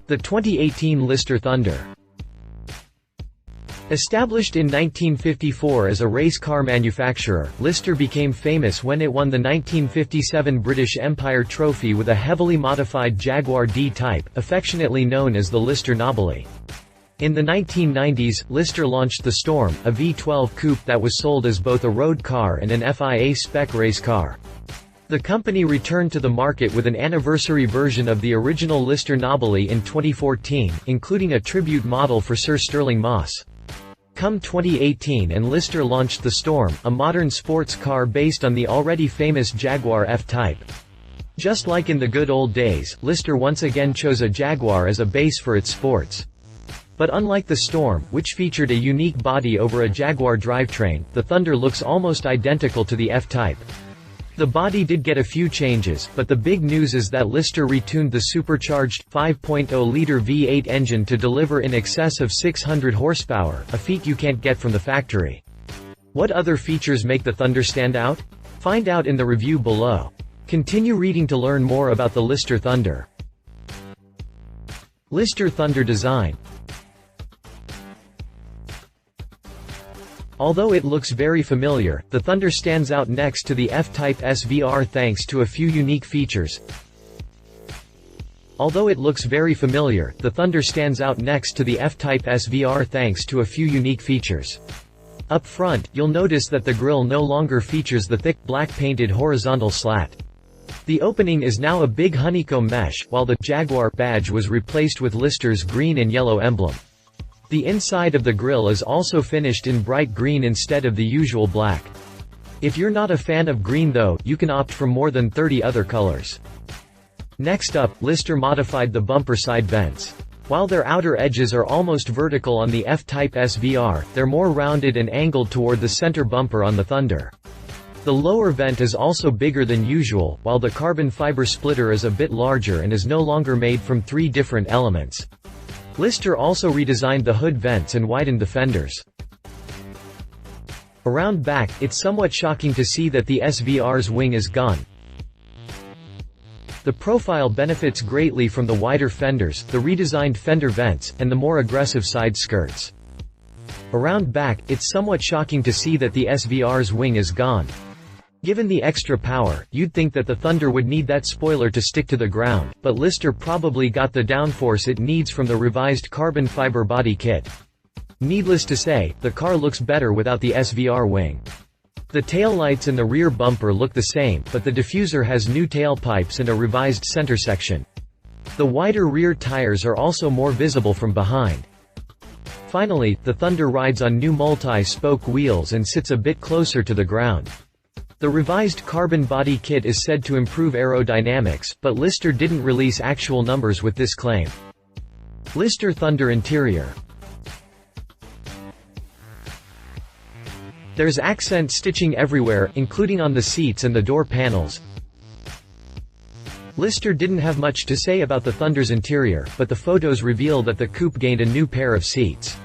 The 2018 Lister Thunder. Established in 1954 as a race car manufacturer, Lister became famous when it won the 1957 British Empire Trophy with a heavily modified Jaguar D-Type, affectionately known as the Lister Nobile. In the 1990s, Lister launched the Storm, a V12 coupe that was sold as both a road car and an FIA-spec race car. The company returned to the market with an anniversary version of the original Lister Nobile in 2014, including a tribute model for Sir Stirling Moss. Come 2018 and Lister launched the Storm, a modern sports car based on the already famous Jaguar F-Type. Just like in the good old days, Lister once again chose a Jaguar as a base for its sports. But unlike the Storm, which featured a unique body over a Jaguar drivetrain, the Thunder looks almost identical to the F-Type. The body did get a few changes, but the big news is that Lister retuned the supercharged, 5.0-liter V8 engine to deliver in excess of 600 horsepower, a feat you can't get from the factory. What other features make the Thunder stand out? Find out in the review below. Continue reading to learn more about the Lister Thunder. Lister Thunder design. Although it looks very familiar, the Thunder stands out next to the F-Type SVR thanks to a few unique features. Up front, you'll notice that the grille no longer features the thick, black-painted horizontal slat. The opening is now a big honeycomb mesh, while the Jaguar badge was replaced with Lister's green and yellow emblem. The inside of the grille is also finished in bright green instead of the usual black. If you're not a fan of green though, you can opt for more than 30 other colors. Next up, Lister modified the bumper side vents. While their outer edges are almost vertical on the F-Type SVR, they're more rounded and angled toward the center bumper on the Thunder. The lower vent is also bigger than usual, while the carbon fiber splitter is a bit larger and is no longer made from 3 different elements. Lister also redesigned the hood vents and widened the fenders. Around back, it's somewhat shocking to see that the SVR's wing is gone. The profile benefits greatly from the wider fenders, the redesigned fender vents, and the more aggressive side skirts. Around back, it's somewhat shocking to see that the SVR's wing is gone. Given the extra power, you'd think that the Thunder would need that spoiler to stick to the ground, but Lister probably got the downforce it needs from the revised carbon fiber body kit. Needless to say, the car looks better without the SVR wing. The taillights and the rear bumper look the same, but the diffuser has new tailpipes and a revised center section. The wider rear tires are also more visible from behind. Finally, the Thunder rides on new multi-spoke wheels and sits a bit closer to the ground. The revised carbon body kit is said to improve aerodynamics, but Lister didn't release actual numbers with this claim. Lister Thunder interior. There's accent stitching everywhere, including on the seats and the door panels. Lister didn't have much to say about the Thunder's interior, but the photos reveal that the coupe gained a new pair of seats.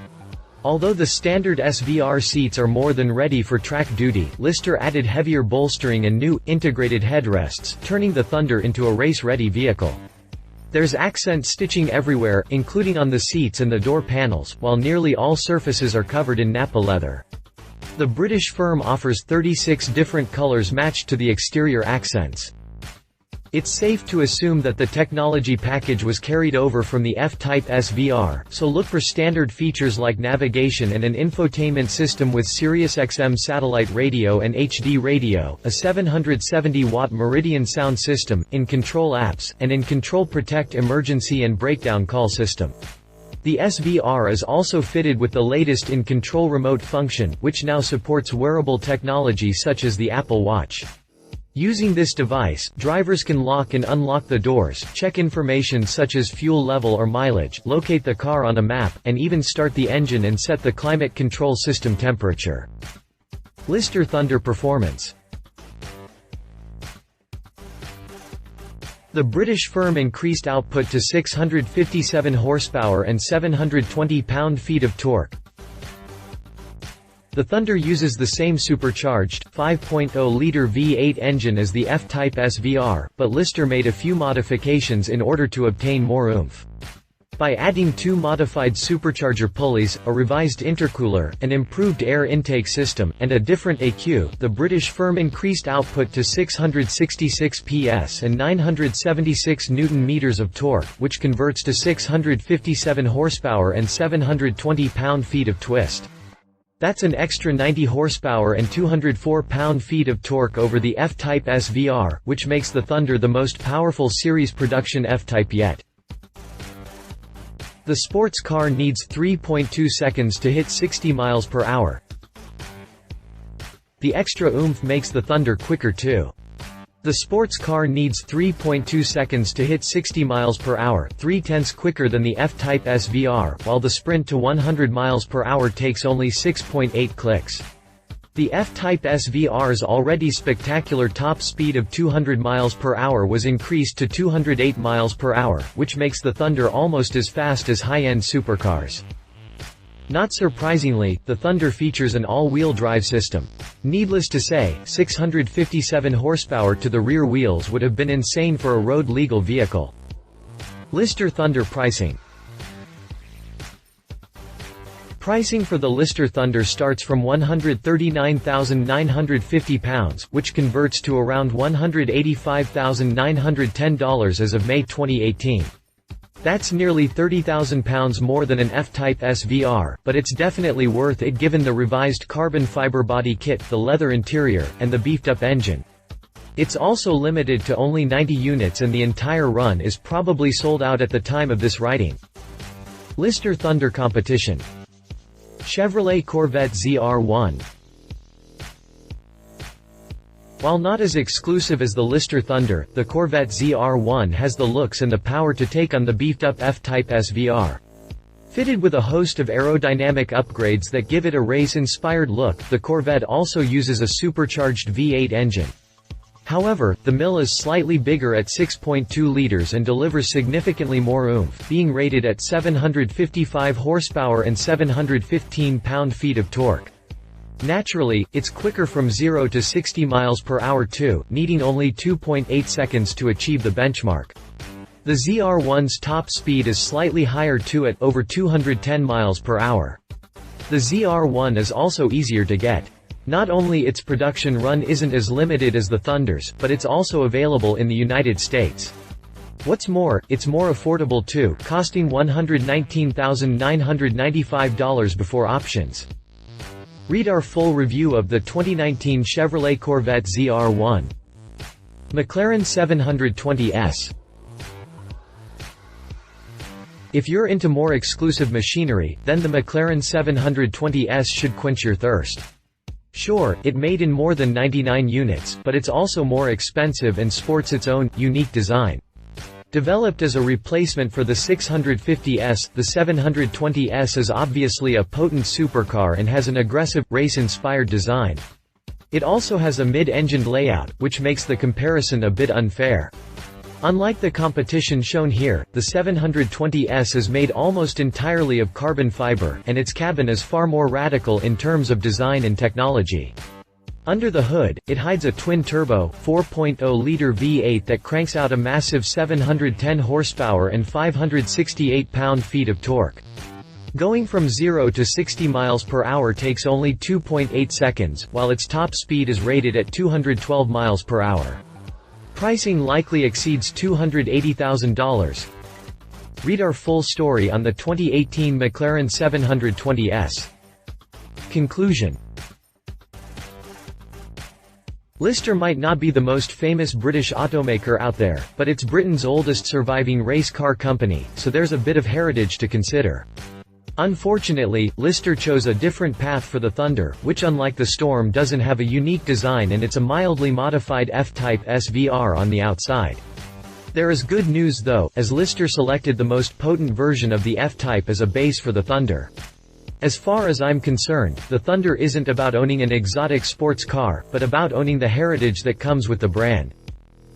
Although the standard SVR seats are more than ready for track duty, Lister added heavier bolstering and new, integrated headrests, turning the Thunder into a race-ready vehicle. There's accent stitching everywhere, including on the seats and the door panels, while nearly all surfaces are covered in Nappa leather. The British firm offers 36 different colors matched to the exterior accents. It's safe to assume that the technology package was carried over from the F-Type SVR, so look for standard features like navigation and an infotainment system with SiriusXM satellite radio and HD radio, a 770-watt Meridian sound system, in-control apps, and in-control protect emergency and breakdown call system. The SVR is also fitted with the latest in-control remote function, which now supports wearable technology such as the Apple Watch. Using this device, drivers can lock and unlock the doors, check information such as fuel level or mileage, locate the car on a map, and even start the engine and set the climate control system temperature. Lister Thunder performance. The British firm increased output to 657 horsepower and 720 pound-feet of torque. The Thunder uses the same supercharged, 5.0-liter V8 engine as the F-Type SVR, but Lister made a few modifications in order to obtain more oomph. By adding two modified supercharger pulleys, a revised intercooler, an improved air intake system, and a different ECU, the British firm increased output to 666 PS and 976 Nm of torque, which converts to 657 horsepower and 720 pound-feet of twist. That's an extra 90 horsepower and 204 pound-feet of torque over the F-Type SVR, which makes the Thunder the most powerful series production F-Type yet. The sports car needs 3.2 seconds to hit 60 miles per hour. The extra oomph makes the Thunder quicker too. The sports car needs 3.2 seconds to hit 60 miles per hour, 0.3 quicker than the F-Type SVR, while the sprint to 100 miles per hour takes only 6.8 clicks. The F-Type SVR's already spectacular top speed of 200 miles per hour was increased to 208 miles per hour, which makes the Thunder almost as fast as high-end supercars. Not surprisingly, the Thunder features an all-wheel drive system. Needless to say, 657 horsepower to the rear wheels would have been insane for a road-legal vehicle. Lister Thunder pricing. Pricing for the Lister Thunder starts from £139,950, which converts to around $185,910 as of May 2018. That's nearly £30,000 more than an F-Type SVR, but it's definitely worth it given the revised carbon fiber body kit, the leather interior, and the beefed-up engine. It's also limited to only 90 units and the entire run is probably sold out at the time of this writing. Lister Thunder competition. Chevrolet Corvette ZR1. While not as exclusive as the Lister Thunder, the Corvette ZR1 has the looks and the power to take on the beefed-up F-Type SVR. Fitted with a host of aerodynamic upgrades that give it a race-inspired look, the Corvette also uses a supercharged V8 engine. However, the mill is slightly bigger at 6.2 liters and delivers significantly more oomph, being rated at 755 horsepower and 715 pound-feet of torque. Naturally, it's quicker from 0 to 60 miles per hour too, needing only 2.8 seconds to achieve the benchmark. The ZR1's top speed is slightly higher too at over 210 miles per hour. The ZR1 is also easier to get. Not only its production run isn't as limited as the Thunder's, but it's also available in the United States. What's more, it's more affordable too, costing $119,995 before options. Read our full review of the 2019 Chevrolet Corvette ZR1. McLaren 720S. If you're into more exclusive machinery, then the McLaren 720S should quench your thirst. Sure, it made in more than 99 units, but it's also more expensive and sports its own, unique design. Developed as a replacement for the 650S, the 720S is obviously a potent supercar and has an aggressive, race-inspired design. It also has a mid-engined layout, which makes the comparison a bit unfair. Unlike the competition shown here, the 720S is made almost entirely of carbon fiber, and its cabin is far more radical in terms of design and technology. Under the hood, it hides a twin-turbo, 4.0-liter V8 that cranks out a massive 710 horsepower and 568 pound-feet of torque. Going from 0 to 60 miles per hour takes only 2.8 seconds, while its top speed is rated at 212 miles per hour. Pricing likely exceeds $280,000. Read our full story on the 2018 McLaren 720S. Conclusion. Lister might not be the most famous British automaker out there, but it's Britain's oldest surviving race car company, so there's a bit of heritage to consider. Unfortunately, Lister chose a different path for the Thunder, which unlike the Storm doesn't have a unique design and it's a mildly modified F-Type SVR on the outside. There is good news though, as Lister selected the most potent version of the F-Type as a base for the Thunder. As far as I'm concerned, the Thunder isn't about owning an exotic sports car, but about owning the heritage that comes with the brand.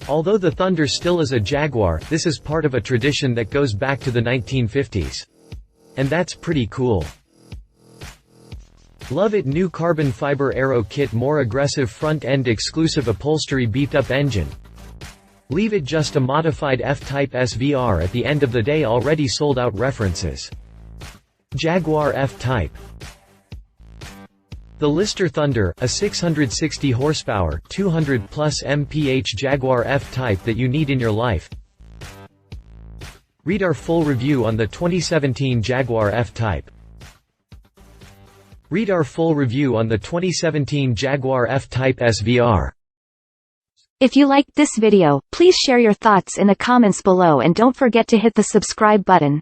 Although the Thunder still is a Jaguar, this is part of a tradition that goes back to the 1950s. And that's pretty cool. Love it. New carbon fiber aero kit, more aggressive front end, exclusive upholstery, beefed up engine. Leave it just a modified F-Type SVR at the end of the day. Already sold out references. Jaguar F-Type. The Lister Thunder, a 660 horsepower, 200 plus mph Jaguar F-Type that you need in your life. Read our full review on the 2017 Jaguar F-Type. Read our full review on the 2017 Jaguar F-Type SVR. If you liked this video, please share your thoughts in the comments below and don't forget to hit the subscribe button.